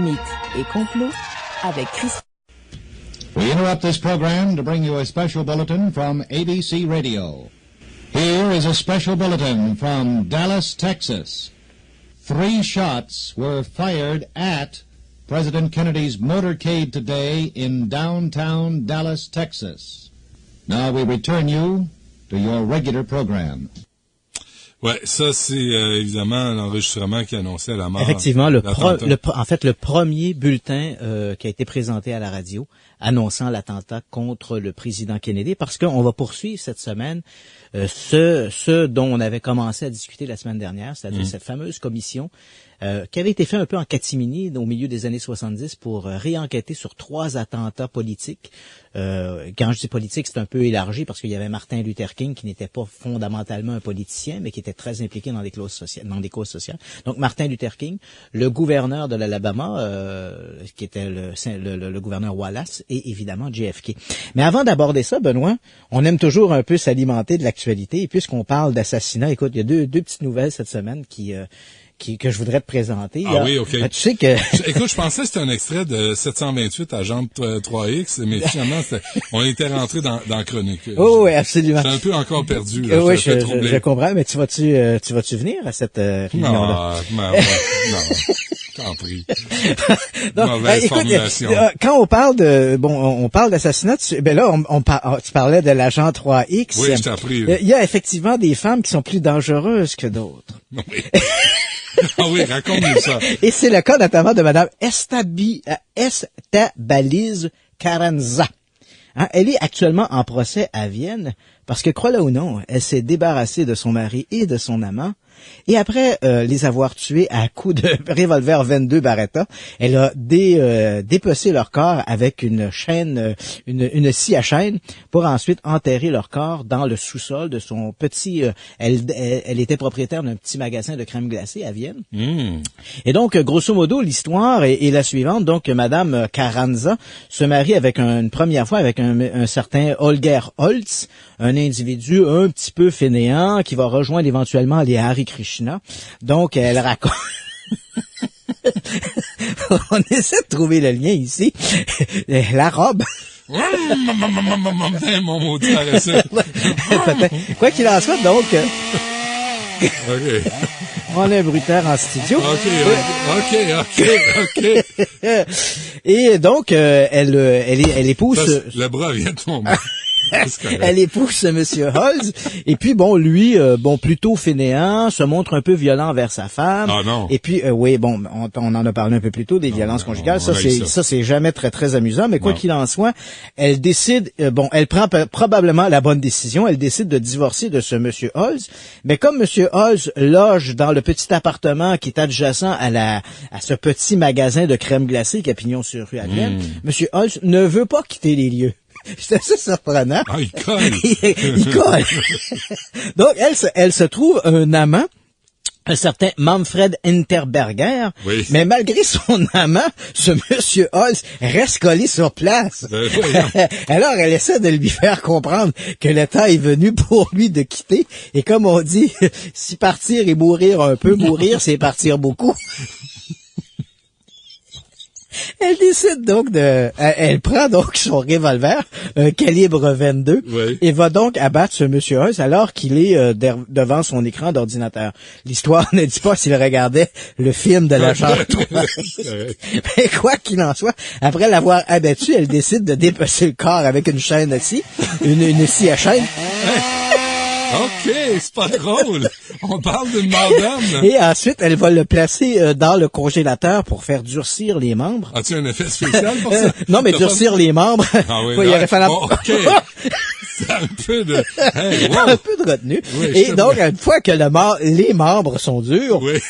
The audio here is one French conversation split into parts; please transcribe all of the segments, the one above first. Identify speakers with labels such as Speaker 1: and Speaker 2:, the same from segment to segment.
Speaker 1: Mythes et complots avec Chris.
Speaker 2: We interrupt this program to bring you a special bulletin from ABC Radio. Here is a special bulletin from Dallas, Texas. 3 shots were fired at President Kennedy's motorcade today in downtown Dallas, Texas. Now we return you to your regular program.
Speaker 3: Ouais, ça c'est évidemment l'enregistrement qui annonçait la mort.
Speaker 4: Effectivement, en fait le premier bulletin qui a été présenté à la radio annonçant l'attentat contre le président Kennedy, parce qu'on va poursuivre cette semaine ce dont on avait commencé à discuter la semaine dernière, c'est-à-dire cette fameuse commission qui avait été faite un peu en catimini au milieu des années 70 pour réenquêter sur 3 attentats politiques. Quand je dis politique, c'est un peu élargi parce qu'il y avait Martin Luther King qui n'était pas fondamentalement un politicien, mais qui était très impliqué dans des causes sociales. Donc Martin Luther King, le gouverneur de l'Alabama, qui était le gouverneur Wallace, et évidemment JFK. Mais avant d'aborder ça, Benoît, on aime toujours un peu s'alimenter de l'actualité, et puisqu'on parle d'assassinat, écoute, il y a deux petites nouvelles cette semaine que je voudrais te présenter.
Speaker 3: Ah oui, OK.
Speaker 4: Tu sais que...
Speaker 3: Écoute, je pensais que c'était un extrait de 728 Agent 3X, mais finalement, on était rentré dans la chronique.
Speaker 4: Oh, oui, absolument.
Speaker 3: Je suis un peu encore perdu. Là,
Speaker 4: oui, je comprends, mais tu vas-tu venir à cette réunion-là?
Speaker 3: Non. T'en prie.
Speaker 4: Donc,
Speaker 3: mauvaise
Speaker 4: écoute,
Speaker 3: formulation.
Speaker 4: Quand on parle on parle d'assassinat, tu parlais de l'agent 3X.
Speaker 3: Oui, je t'en prie.
Speaker 4: Il y a effectivement des femmes qui sont plus dangereuses que d'autres.
Speaker 3: Oui. Ah oui, raconte-nous ça.
Speaker 4: Et c'est le cas notamment de madame Estabaliz Carranza. Elle est actuellement en procès à Vienne parce que, crois-le ou non, elle s'est débarrassée de son mari et de son amant. Et après les avoir tués à coups de revolver 22 Beretta, elle a dépecé leur corps avec une chaîne, une scie à chaîne, pour ensuite enterrer leur corps dans le sous-sol de son petit... elle était propriétaire d'un petit magasin de crème glacée à Vienne. Et donc, grosso modo, l'histoire est la suivante. Donc, madame Carranza se marie une première fois avec un certain Holger Holtz, un individu un petit peu fainéant qui va rejoindre éventuellement les Hare Krishna. Donc, elle raconte... On essaie de trouver le lien ici. La robe...
Speaker 3: Mon maudit paresseux.
Speaker 4: Quoi qu'il en soit, donc...
Speaker 3: OK.
Speaker 4: On a un bruiteur en studio.
Speaker 3: OK.
Speaker 4: Et donc, elle épouse...
Speaker 3: Le bras vient de tomber.
Speaker 4: Elle épouse Monsieur Holtz, et puis lui, plutôt fainéant, se montre un peu violent envers sa femme.
Speaker 3: Ah non.
Speaker 4: Et puis on en a parlé un peu plus tôt des violences conjugales. Ça c'est jamais très très amusant, mais quoi qu'il en soit, elle décide elle prend probablement la bonne décision, elle décide de divorcer de ce Monsieur Holtz, mais comme Monsieur Holtz loge dans le petit appartement qui est adjacent à ce petit magasin de crème glacée qui a pignon sur rue à Vienne, Monsieur Holtz ne veut pas quitter les lieux. C'est assez surprenant.
Speaker 3: Ah, il colle.
Speaker 4: il colle. Donc, elle se trouve un amant, un certain Manfred Interberger,
Speaker 3: oui.
Speaker 4: Mais malgré son amant, ce monsieur Holtz reste collé sur place. Alors, elle essaie de lui faire comprendre que le temps est venu pour lui de quitter. Et comme on dit, si partir et mourir un peu, mourir, c'est partir beaucoup. Elle décide donc elle prend donc son revolver, un calibre 22,
Speaker 3: oui.
Speaker 4: Et va donc abattre ce monsieur Holtz alors qu'il est devant son écran d'ordinateur. L'histoire ne dit pas s'il regardait le film de la chambre. Mais quoi qu'il en soit, après l'avoir abattu, elle décide de dépecer le corps avec une chaîne aussi, une scie à chaîne.
Speaker 3: OK, c'est pas drôle. On parle d'une madame.
Speaker 4: Et ensuite, elle va le placer dans le congélateur pour faire durcir les membres.
Speaker 3: As-tu un effet spécial pour ça?
Speaker 4: Non, mais durcir les membres.
Speaker 3: Ah oui,
Speaker 4: il aurait fallu...
Speaker 3: OK. C'est un peu de... Hey, wow.
Speaker 4: Un peu de retenue.
Speaker 3: Oui,
Speaker 4: et donc, une fois que les membres sont durs...
Speaker 3: Oui.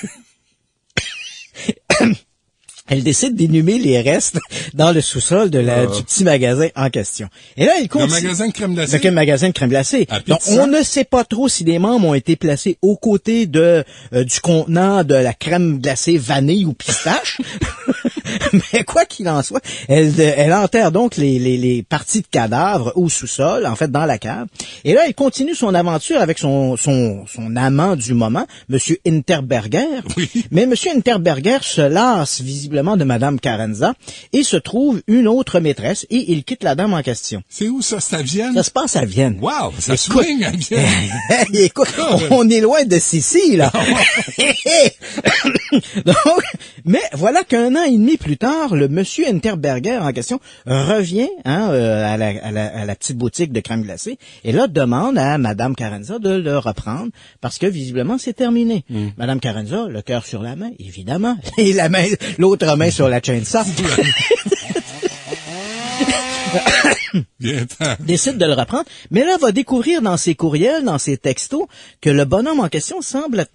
Speaker 4: Elle décide d'inhumer les restes dans le sous-sol du petit magasin en question. Et là, elle continue.
Speaker 3: Le magasin de crème glacée?
Speaker 4: Le magasin de crème glacée. Donc, on ne sait pas trop si les membres ont été placés aux côtés du contenant de la crème glacée vanille ou pistache. Mais quoi qu'il en soit, elle enterre donc les parties de cadavres au sous-sol, en fait dans la cave. Et là, elle continue son aventure avec son amant du moment, Monsieur Hinterberger.
Speaker 3: Oui.
Speaker 4: Mais Monsieur Hinterberger se lasse visiblement de Madame Carenza et se trouve une autre maîtresse et il quitte la dame en question.
Speaker 3: C'est où ça? C'est à Vienne?
Speaker 4: Ça se passe à Vienne.
Speaker 3: Wow, ça swing à Vienne.
Speaker 4: Écoute, on est loin de Sicile, là. Donc, mais voilà qu'un an et demi plus tard, le monsieur Hinterberger en question revient à la petite boutique de crème glacée et là demande à Madame Carenza de le reprendre parce que visiblement c'est terminé. Madame Carenza, le cœur sur la main, évidemment, et l'autre main sur la chainsaw. Décide de le reprendre, mais là va découvrir dans ses courriels, dans ses textos, que le bonhomme en question semble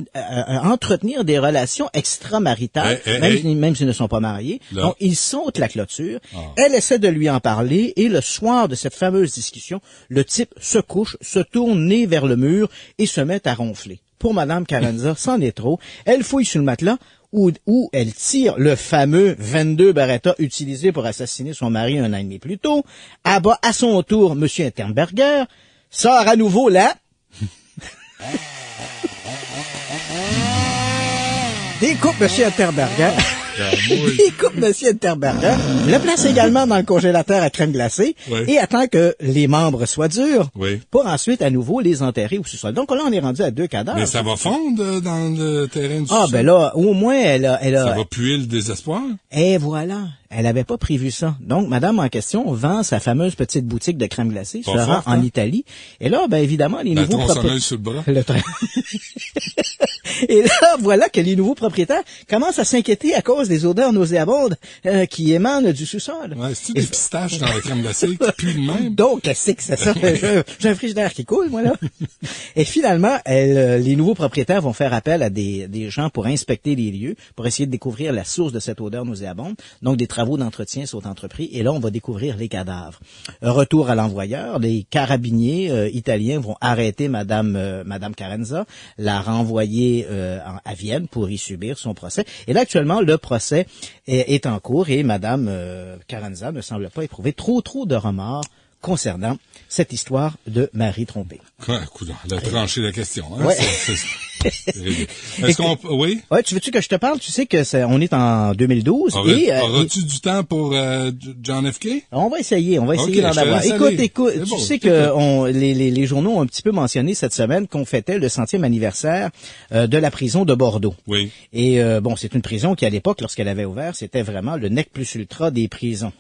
Speaker 4: entretenir des relations extramaritales, même s'ils ne sont pas mariés. Là. Donc, il saute la clôture. Elle essaie de lui en parler, et le soir de cette fameuse discussion, le type se couche, se tourne nez vers le mur et se met à ronfler. Pour Madame Carenza, c'en est trop. Elle fouille sous le matelas, où elle tire le fameux 22 Beretta utilisé pour assassiner son mari un an et demi plus tôt, abat à son tour M. Hinterberger, sort à nouveau là, découpe M. Hinterberger, découpe M. Hinterberger, le place également dans le congélateur à crème glacée et attend que les membres soient durs pour ensuite à nouveau les enterrer au sous-sol. Donc là, on est rendu à 2 cadavres.
Speaker 3: Mais ça va fondre dans le terrain du sous-sol.
Speaker 4: Ben là, au moins, elle a...
Speaker 3: Ça va puer le désespoir.
Speaker 4: Et voilà. Elle avait pas prévu ça. Donc, madame en question vend sa fameuse petite boutique de crème glacée, se rend en Italie. Et là, ben évidemment, les nouveaux propriétaires...
Speaker 3: sur le bras.
Speaker 4: Et là, voilà que les nouveaux propriétaires commencent à s'inquiéter à cause des odeurs nauséabondes qui émanent du sous-sol.
Speaker 3: Ouais, c'est-tu des pistaches dans la crème glacée qui puent de même?
Speaker 4: Donc, c'est que c'est ça. J'ai un frigidaire qui coule, moi, là. Et finalement, les nouveaux propriétaires vont faire appel à des gens pour inspecter les lieux, pour essayer de découvrir la source de cette odeur nauséabonde. Donc, des travaux d'entretien sont entrepris et là, on va découvrir les cadavres. Retour à l'envoyeur, les carabiniers italiens vont arrêter Madame Carenza, la renvoyer à Vienne pour y subir son procès. Et là, actuellement, le procès est en cours et Madame Carenza ne semble pas éprouver trop de remords concernant cette histoire de mari trompé.
Speaker 3: Elle a tranché la question. Hein?
Speaker 4: Ouais.
Speaker 3: Est-ce qu'on... Oui?
Speaker 4: Ouais, tu veux-tu que je te parle? Tu sais que on est en 2012.
Speaker 3: Auras-tu du temps pour John F. Kennedy?
Speaker 4: On va essayer d'en avoir. Écoute, tu sais que les journaux ont un petit peu mentionné cette semaine qu'on fêtait le 100e anniversaire de la prison de Bordeaux.
Speaker 3: Oui.
Speaker 4: Et c'est une prison qui, à l'époque, lorsqu'elle avait ouvert, c'était vraiment le nec plus ultra des prisons.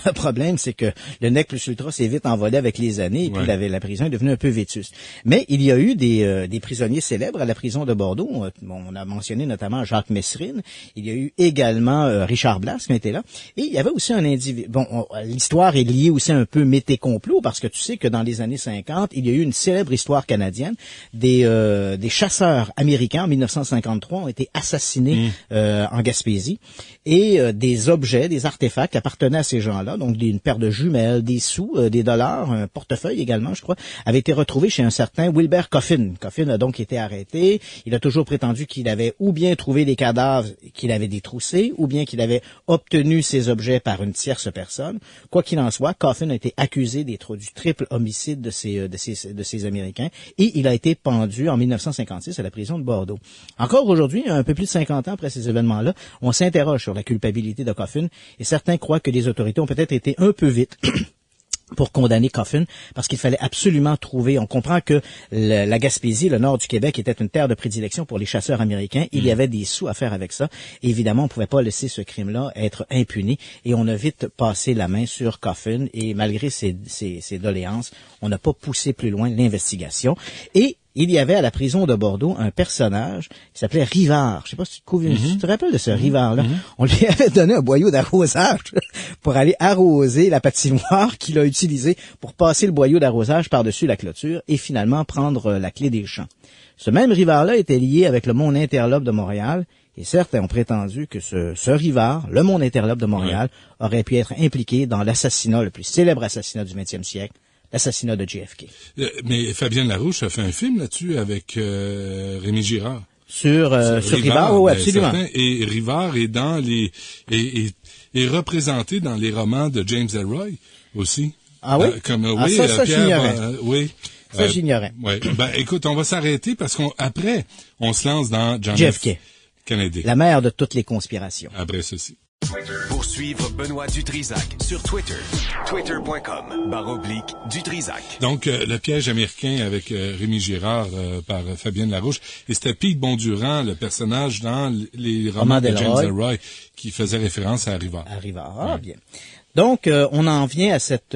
Speaker 4: Le problème, c'est que le nec plus ultra s'est vite envolé avec les années et puis la prison est devenue un peu vétuste. Mais il y a eu des prisonniers célèbres à la prison de Bordeaux. On a mentionné notamment Jacques Messrine. Il y a eu également Richard Blas qui était là. Et il y avait aussi un individu. L'histoire est liée aussi un peu mété-complot parce que tu sais que dans les années 50, il y a eu une célèbre histoire canadienne. Des chasseurs américains en 1953 ont été assassinés en Gaspésie. Et des objets, des artefacts appartenaient à ces gens-là. Donc une paire de jumelles, des sous, des dollars, un portefeuille également, je crois, avaient été retrouvés chez un certain Wilbert Coffin. Coffin a donc été arrêté. Il a toujours prétendu qu'il avait ou bien trouvé des cadavres qu'il avait détroussés, ou bien qu'il avait obtenu ces objets par une tierce personne. Quoi qu'il en soit, Coffin a été accusé du triple homicide de ces Américains et il a été pendu en 1956 à la prison de Bordeaux. Encore aujourd'hui, un peu plus de 50 ans après ces événements-là, on s'interroge sur la culpabilité de Coffin et certains croient que les autorités ont peut-être été un peu vite pour condamner Coffin, parce qu'il fallait absolument trouver, on comprend que la Gaspésie, le nord du Québec, était une terre de prédilection pour les chasseurs américains. Il y avait des sous à faire avec ça. Et évidemment, on ne pouvait pas laisser ce crime-là être impuni. Et on a vite passé la main sur Coffin. Et malgré ses doléances, on n'a pas poussé plus loin l'investigation. Et il y avait à la prison de Bordeaux un personnage qui s'appelait Rivard. Je sais pas si tu te rappelles de ce Rivard-là. On lui avait donné un boyau d'arrosage pour aller arroser la patinoire qu'il a utilisée pour passer le boyau d'arrosage par-dessus la clôture et finalement prendre la clé des champs. Ce même Rivard-là était lié avec le Mont Interlope de Montréal et certains ont prétendu que ce Rivard, le Mont Interlope de Montréal, aurait pu être impliqué dans l'assassinat, le plus célèbre assassinat du 20e siècle, l'assassinat de JFK.
Speaker 3: Mais Fabienne Larouche a fait un film là-dessus avec Rémi Girard.
Speaker 4: sur Rivard. Oui, absolument.
Speaker 3: Et Rivard est dans est représenté dans les romans de James Ellroy aussi.
Speaker 4: Ah oui? Ça,
Speaker 3: Pierre,
Speaker 4: j'ignorais.
Speaker 3: oui.
Speaker 4: Ça, j'ignorais.
Speaker 3: Ouais. Écoute, on va s'arrêter parce qu'après, on se lance dans John
Speaker 4: JFK.
Speaker 3: Kennedy.
Speaker 4: La mère de toutes les conspirations.
Speaker 3: Après ceci.
Speaker 5: Pour suivre Benoît Dutrisac sur Twitter, twitter.com/Dutrisac.
Speaker 3: Donc, le piège américain avec Rémi Girard par Fabienne Larouche. Et c'était Pete Bondurant, le personnage dans les romans de James Ellroy, qui faisait référence à Rivard.
Speaker 4: Bien. Donc, on en vient à cette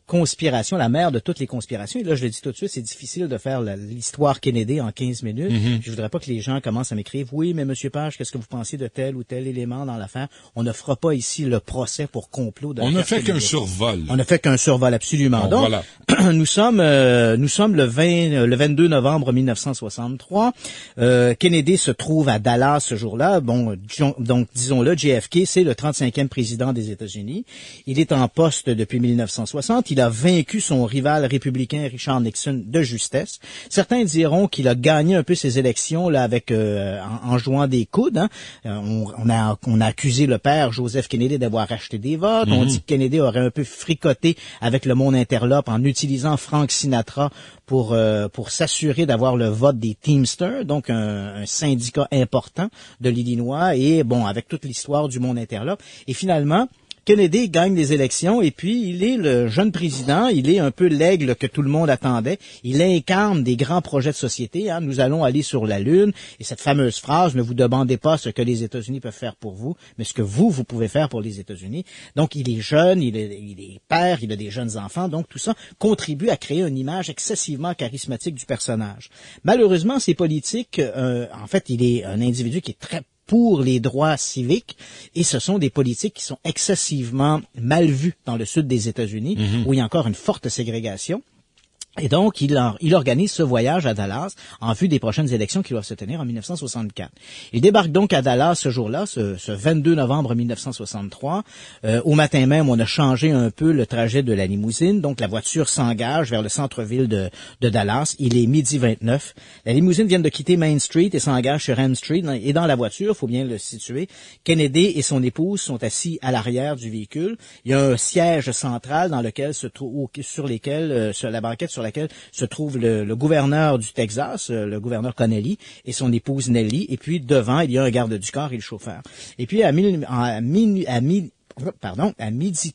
Speaker 4: conspiration, la mère de toutes les conspirations. Et là, je le dis tout de suite, c'est difficile de faire l'histoire Kennedy en 15 minutes. Je voudrais pas que les gens commencent à m'écrire « Oui, mais Monsieur Page, qu'est-ce que vous pensez de tel ou tel élément dans l'affaire? » On ne fera pas ici le procès pour complot.
Speaker 3: On ne fait qu'un survol.
Speaker 4: On ne fait qu'un survol, absolument. Donc,
Speaker 3: voilà.
Speaker 4: nous sommes le 22 novembre 1963. Kennedy se trouve à Dallas ce jour-là. Bon, donc, disons-le, JFK, c'est le 35e président des États-Unis. Il est en poste depuis 1960. Il a vaincu son rival républicain Richard Nixon de justesse. Certains diront qu'il a gagné un peu ses élections là avec en jouant des coudes. Hein. On a accusé le père Joseph Kennedy d'avoir acheté des votes. On dit que Kennedy aurait un peu fricoté avec le monde interlope en utilisant Frank Sinatra pour s'assurer d'avoir le vote des Teamsters, donc un syndicat important de l'Illinois, et bon, avec toute l'histoire du monde interlope. Et finalement, Kennedy gagne les élections et puis il est le jeune président, il est un peu l'aigle que tout le monde attendait. Il incarne des grands projets de société. Hein. Nous allons aller sur la Lune. Et cette fameuse phrase, ne vous demandez pas ce que les États-Unis peuvent faire pour vous, mais ce que vous pouvez faire pour les États-Unis. Donc il est jeune, il est père, il a des jeunes enfants. Donc tout ça contribue à créer une image excessivement charismatique du personnage. Malheureusement, ces politiques, en fait, il est un individu qui est très pour les droits civiques, et ce sont des politiques qui sont excessivement mal vues dans le sud des États-Unis, où il y a encore une forte ségrégation. Et donc, il organise ce voyage à Dallas en vue des prochaines élections qui doivent se tenir en 1964. Il débarque donc à Dallas ce jour-là, ce 22 novembre 1963. Au matin même, on a changé un peu le trajet de la limousine. Donc, la voiture s'engage vers le centre-ville de Dallas. Il est 12h29. La limousine vient de quitter Main Street et s'engage sur M Street. Et dans la voiture, faut bien le situer, Kennedy et son épouse sont assis à l'arrière du véhicule. Il y a un siège central dans lequel sur la banquette sur laquelle se trouve le gouverneur du Texas, le gouverneur Connelly, et son épouse Nellie. Et puis devant, il y a un garde du corps et le chauffeur. Et puis à midi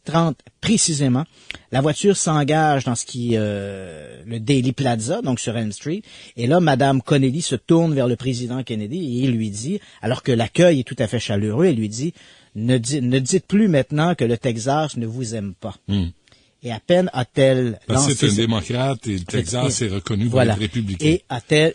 Speaker 4: 30 précisément, la voiture s'engage dans le Daily Plaza, donc sur Elm Street, et là, Madame Connelly se tourne vers le président Kennedy et il lui dit, alors que l'accueil est tout à fait chaleureux, elle lui dit, ne dites plus maintenant que le Texas ne vous aime pas. Et à peine a-t-elle
Speaker 3: lancé... C'est un démocrate et le Texas est reconnu pour être républicain.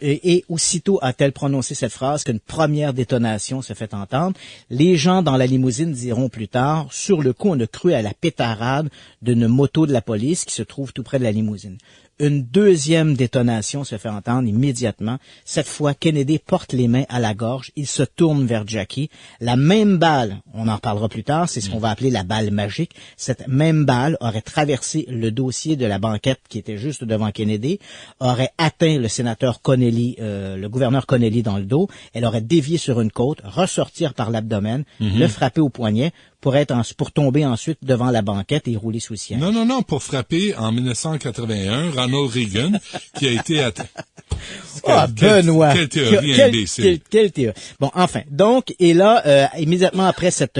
Speaker 4: Et aussitôt a-t-elle prononcé cette phrase qu'une première détonation se fait entendre. Les gens dans la limousine diront plus tard, sur le coup, on a cru à la pétarade d'une moto de la police qui se trouve tout près de la limousine. Une deuxième détonation se fait entendre immédiatement. Cette fois, Kennedy porte les mains à la gorge. Il se tourne vers Jackie. La même balle, on en reparlera plus tard, c'est ce qu'on va appeler la balle magique. Cette même balle aurait traversé le dossier de la banquette qui était juste devant Kennedy, aurait atteint le sénateur Connelly, le gouverneur Connelly dans le dos. Elle aurait dévié sur une côte, ressortir par l'abdomen, le frapper au poignet, pour tomber ensuite devant la banquette et rouler sous le siège.
Speaker 3: Non, pour frapper en 1981 Ronald Reagan qui a été atteint.
Speaker 4: Benoît!
Speaker 3: Quelle théorie imbécile!
Speaker 4: Quelle théorie! Bon, enfin, donc, et là, immédiatement après cette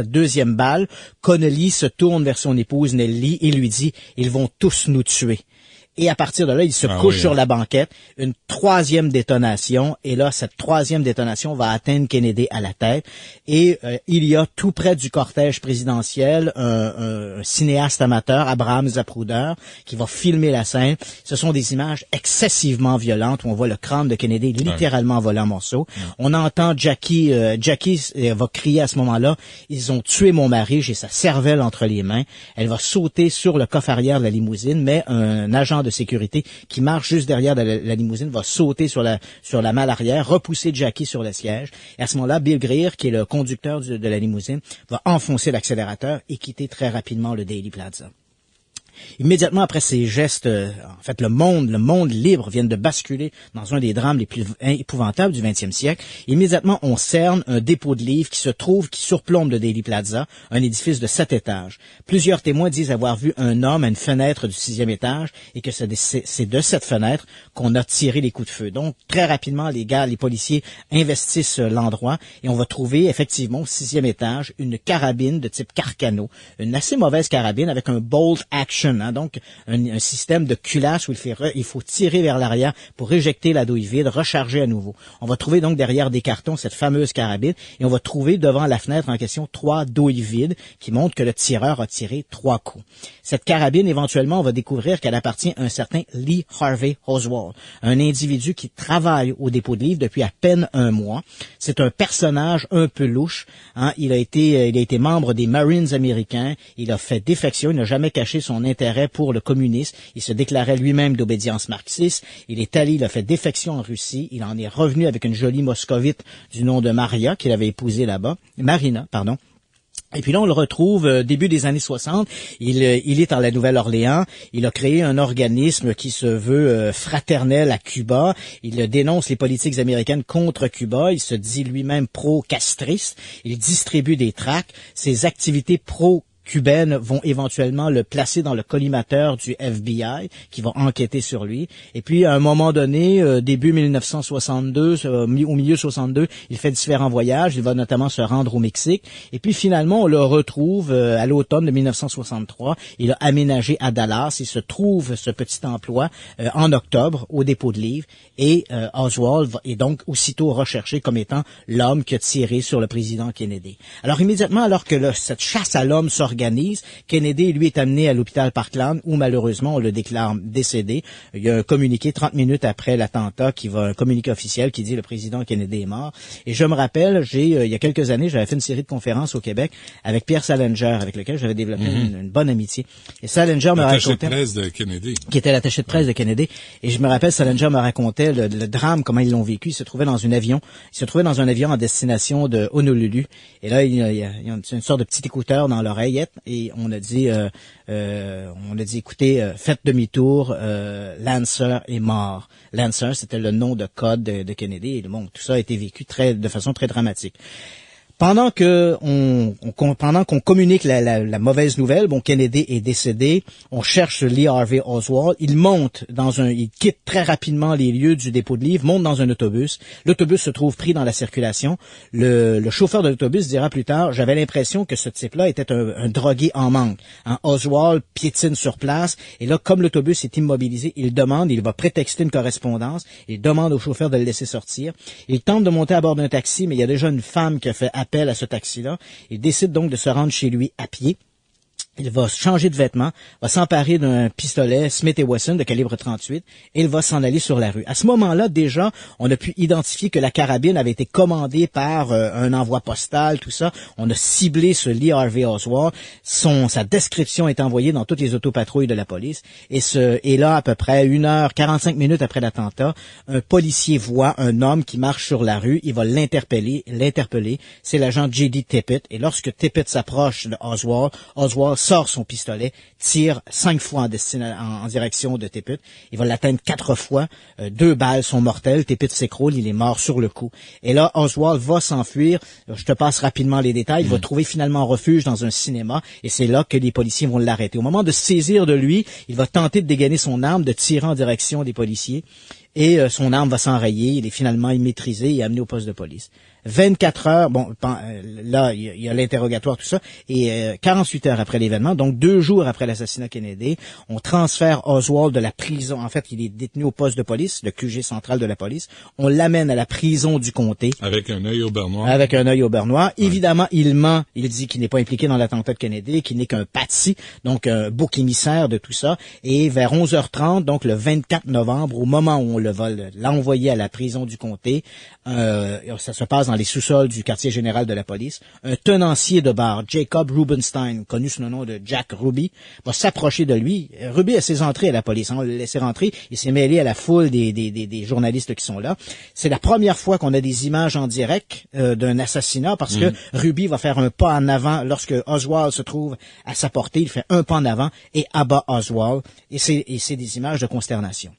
Speaker 4: deuxième balle, Connelly se tourne vers son épouse Nellie et lui dit « Ils vont tous nous tuer ». Et à partir de là, il se couche sur la banquette. Une troisième détonation. Et là, cette troisième détonation va atteindre Kennedy à la tête. Et il y a tout près du cortège présidentiel un cinéaste amateur, Abraham Zapruder, qui va filmer la scène. Ce sont des images excessivement violentes où on voit le crâne de Kennedy littéralement volé en morceaux. On entend Jackie va crier à ce moment-là, « Ils ont tué mon mari, j'ai sa cervelle entre les mains. » Elle va sauter sur le coffre arrière de la limousine, mais un agent de sécurité qui marche juste derrière la limousine va sauter sur la malle arrière, repousser Jackie sur le siège. Et à ce moment-là, Bill Greer, qui est le conducteur de la limousine, va enfoncer l'accélérateur et quitter très rapidement le Daily Plaza. Immédiatement après ces gestes, en fait, le monde libre vient de basculer dans un des drames les plus épouvantables du 20e siècle. Immédiatement, on cerne un dépôt de livres qui surplombe le Dealey Plaza, un édifice de 7 étages. Plusieurs témoins disent avoir vu un homme à une fenêtre du 6e étage et que c'est de cette fenêtre qu'on a tiré les coups de feu. Donc, très rapidement, les policiers investissent l'endroit et on va trouver effectivement au 6e étage une carabine de type Carcano, une assez mauvaise carabine avec un bolt action, donc un système de culasse où il faut tirer vers l'arrière pour éjecter la douille vide, recharger à nouveau. On va trouver donc derrière des cartons cette fameuse carabine et on va trouver devant la fenêtre en question 3 douilles vides qui montrent que le tireur a tiré 3 coups. Cette carabine, éventuellement, on va découvrir qu'elle appartient à un certain Lee Harvey Oswald, un individu qui travaille au dépôt de livres depuis à peine 1 mois. C'est un personnage un peu louche. Il a été membre des Marines américains. Il a fait défection. Il n'a jamais caché son intérêt pour le communisme. Il se déclarait lui-même d'obédience marxiste. Il a fait défection en Russie. Il en est revenu avec une jolie moscovite du nom de Marina, qu'il avait épousée là-bas. Et puis là, on le retrouve début des années 60. Il est à la Nouvelle-Orléans. Il a créé un organisme qui se veut fraternel à Cuba. Il dénonce les politiques américaines contre Cuba. Il se dit lui-même pro-castriste. Il distribue des tracts. Ses activités cubaines vont éventuellement le placer dans le collimateur du FBI qui va enquêter sur lui. Et puis, à un moment donné, début 1962, au milieu 62, il fait différents voyages. Il va notamment se rendre au Mexique. Et puis, finalement, on le retrouve à l'automne de 1963. Il a aménagé à Dallas. Il se trouve ce petit emploi en octobre au dépôt de livres. Et Oswald est donc aussitôt recherché comme étant l'homme qui a tiré sur le président Kennedy. Alors, immédiatement, alors que cette chasse à l'homme s'organise, Kennedy, lui, est amené à l'hôpital Parkland où, malheureusement, on le déclare décédé. Il y a un communiqué 30 minutes après l'attentat un communiqué officiel qui dit le président Kennedy est mort. Et je me rappelle, il y a quelques années, j'avais fait une série de conférences au Québec avec Pierre Salinger, avec lequel j'avais développé une bonne amitié. Et Salinger me racontait...
Speaker 3: L'attaché de presse de Kennedy.
Speaker 4: Qui était l'attaché de presse de Kennedy. Et je me rappelle, Salinger me racontait le drame, comment ils l'ont vécu. Il se trouvait dans un avion en destination de Honolulu. Et là, il y a une sorte de petit écouteur dans l'oreille. Et on a dit, écoutez, faites demi-tour, Lancer est mort. Lancer, c'était le nom de code de Kennedy. Et bon, tout ça a été vécu de façon très dramatique. Pendant qu'on communique la mauvaise nouvelle, Kennedy est décédé, on cherche Lee Harvey Oswald, il quitte très rapidement les lieux du dépôt de livres, monte dans un autobus, l'autobus se trouve pris dans la circulation, le chauffeur de l'autobus dira plus tard, j'avais l'impression que ce type-là était un drogué en manque. Oswald piétine sur place, et là, comme l'autobus est immobilisé, il va prétexter une correspondance, il demande au chauffeur de le laisser sortir, il tente de monter à bord d'un taxi, mais il y a déjà une femme qui a fait appel à ce taxi-là. Il décide donc de se rendre chez lui à pied. Il va changer de vêtements, va s'emparer d'un pistolet Smith & Wesson de calibre 38 et il va s'en aller sur la rue. À ce moment-là, déjà, on a pu identifier que la carabine avait été commandée par un envoi postal, tout ça. On a ciblé ce Lee Harvey Oswald. Sa description est envoyée dans toutes les autopatrouilles de la police. Et là, à peu près 1h45 minutes après l'attentat, un policier voit un homme qui marche sur la rue. Il va l'interpeller. C'est l'agent J.D. Tippit. Et lorsque Tippit s'approche de Oswald sort son pistolet, tire 5 fois en direction de Tippit. Il va l'atteindre 4 fois. 2 balles sont mortelles. Tippit s'écroule. Il est mort sur le coup. Et là, Oswald va s'enfuir. Je te passe rapidement les détails. Il va trouver finalement refuge dans un cinéma. Et c'est là que les policiers vont l'arrêter. Au moment de se saisir de lui, il va tenter de dégainer son arme, de tirer en direction des policiers. Et son arme va s'enrayer. Il est finalement maîtrisé et amené au poste de police. 24 heures, là, il y a l'interrogatoire, tout ça, et 48 heures après l'événement, donc 2 jours après l'assassinat Kennedy, on transfère Oswald de la prison. En fait, il est détenu au poste de police, le QG central de la police. On l'amène à la prison du comté.
Speaker 3: Avec un œil au beurre noir.
Speaker 4: Ouais. Évidemment, il ment. Il dit qu'il n'est pas impliqué dans l'attentat de Kennedy, qu'il n'est qu'un patsy, donc un bouc émissaire de tout ça. Et vers 11h30, donc le 24 novembre, au moment où l'envoyer à la prison du comté. Ça se passe dans les sous-sols du quartier général de la police. Un tenancier de bar, Jacob Rubenstein, connu sous le nom de Jack Ruby, va s'approcher de lui. Ruby a ses entrées à la police. On l'a laissé rentrer. Il s'est mêlé à la foule des journalistes qui sont là. C'est la première fois qu'on a des images en direct d'un assassinat parce que Ruby va faire un pas en avant lorsque Oswald se trouve à sa portée. Il fait un pas en avant et abat Oswald. Et c'est des images de consternation.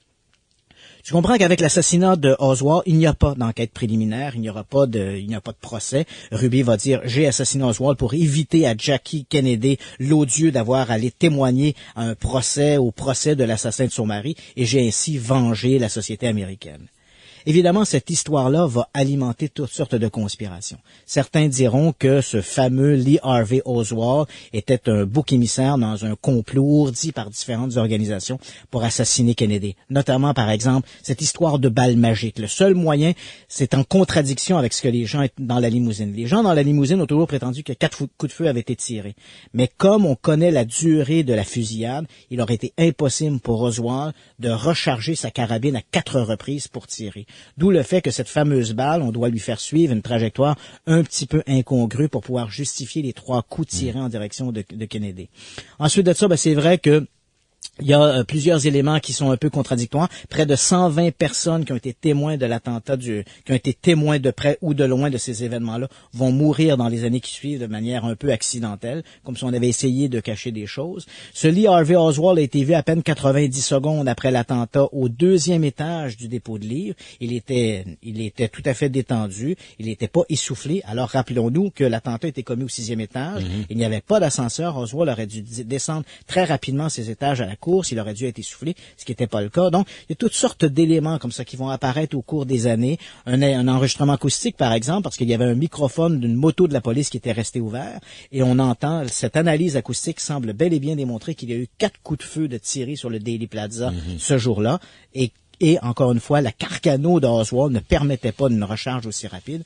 Speaker 4: Tu comprends qu'avec l'assassinat de Oswald, il n'y a pas d'enquête préliminaire, il n'y a pas de procès. Ruby va dire, j'ai assassiné Oswald pour éviter à Jackie Kennedy l'odieux d'avoir à aller témoigner à un procès, au procès de l'assassin de son mari, et j'ai ainsi vengé la société américaine. Évidemment, cette histoire-là va alimenter toutes sortes de conspirations. Certains diront que ce fameux Lee Harvey Oswald était un bouc émissaire dans un complot ourdi par différentes organisations pour assassiner Kennedy. Notamment, par exemple, cette histoire de balle magique. Le seul moyen, c'est en contradiction avec ce que les gens dans la limousine. Les gens dans la limousine ont toujours prétendu que 4 coups de feu avaient été tirés. Mais comme on connaît la durée de la fusillade, il aurait été impossible pour Oswald de recharger sa carabine à 4 reprises pour tirer. D'où le fait que cette fameuse balle, on doit lui faire suivre une trajectoire un petit peu incongrue pour pouvoir justifier les 3 coups tirés en direction de Kennedy. Ensuite de ça, c'est vrai que il y a plusieurs éléments qui sont un peu contradictoires. Près de 120 personnes qui ont été témoins de l'attentat, qui ont été témoins de près ou de loin de ces événements-là, vont mourir dans les années qui suivent de manière un peu accidentelle, comme si on avait essayé de cacher des choses. Ce Lee Harvey Oswald a été vu à peine 90 secondes après l'attentat au 2e étage du dépôt de livres. Il était tout à fait détendu. Il n'était pas essoufflé. Alors rappelons-nous que l'attentat était commis au 6e étage. Il n'y avait pas d'ascenseur. Oswald aurait dû descendre très rapidement ces étages à la course, il aurait dû être essoufflé, ce qui n'était pas le cas. Donc, il y a toutes sortes d'éléments comme ça qui vont apparaître au cours des années. Un enregistrement acoustique, par exemple, parce qu'il y avait un microphone d'une moto de la police qui était resté ouvert, et on entend, cette analyse acoustique semble bel et bien démontrer qu'il y a eu 4 coups de feu de tirés sur le Dealey Plaza ce jour-là, et encore une fois, la Carcano d'Oswald ne permettait pas une recharge aussi rapide.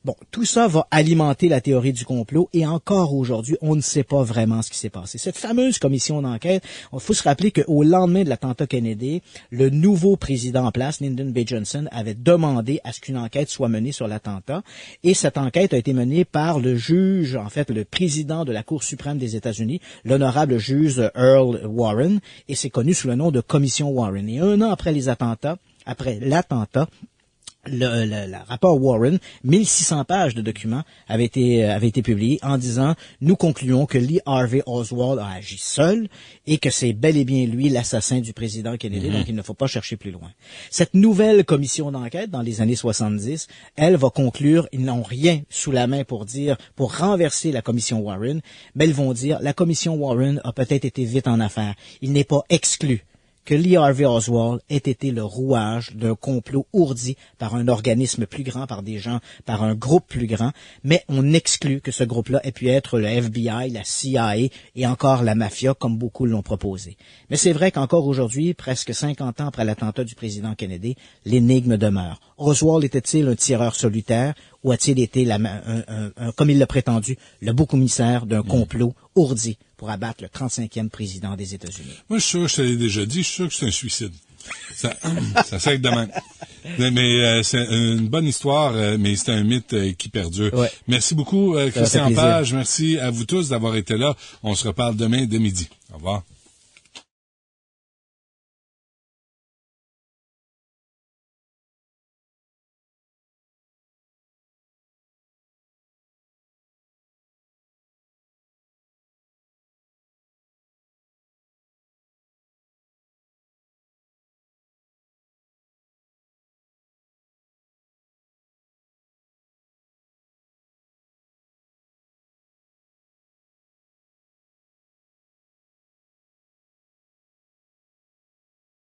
Speaker 4: Bon, tout ça va alimenter la théorie du complot et encore aujourd'hui, on ne sait pas vraiment ce qui s'est passé. Cette fameuse commission d'enquête, il faut se rappeler qu'au lendemain de l'attentat Kennedy, le nouveau président en place, Lyndon B. Johnson, avait demandé à ce qu'une enquête soit menée sur l'attentat et cette enquête a été menée par le juge, en fait, le président de la Cour suprême des États-Unis, l'honorable juge Earl Warren, et c'est connu sous le nom de commission Warren. Et 1 an après l'attentat, le rapport Warren, 1600 pages de documents avaient été publiés en disant « Nous concluons que Lee Harvey Oswald a agi seul et que c'est bel et bien lui l'assassin du président Kennedy, donc il ne faut pas chercher plus loin. » Cette nouvelle commission d'enquête dans les années 70, elle va conclure, ils n'ont rien sous la main pour renverser la commission Warren, mais ils vont dire « La commission Warren a peut-être été vite en affaire. Il n'est pas exclu que Lee Harvey Oswald ait été le rouage d'un complot ourdi par un organisme plus grand, par des gens, par un groupe plus grand, mais on exclut que ce groupe-là ait pu être le FBI, la CIA et encore la mafia, comme beaucoup l'ont proposé. Mais c'est vrai qu'encore aujourd'hui, presque 50 ans après l'attentat du président Kennedy, l'énigme demeure. Oswald était-il un tireur solitaire ou a-t-il été, comme il l'a prétendu, le bouc émissaire d'un complot ourdi pour abattre le 35e président des États-Unis?
Speaker 3: Moi, je suis sûr que je te l'ai déjà dit, je suis sûr que c'est un suicide. Ça sert de même. Mais c'est une bonne histoire, mais c'est un mythe qui perdure. Ouais. Merci beaucoup, Christian Page. Merci à vous tous d'avoir été là. On se reparle demain dès midi. Au revoir.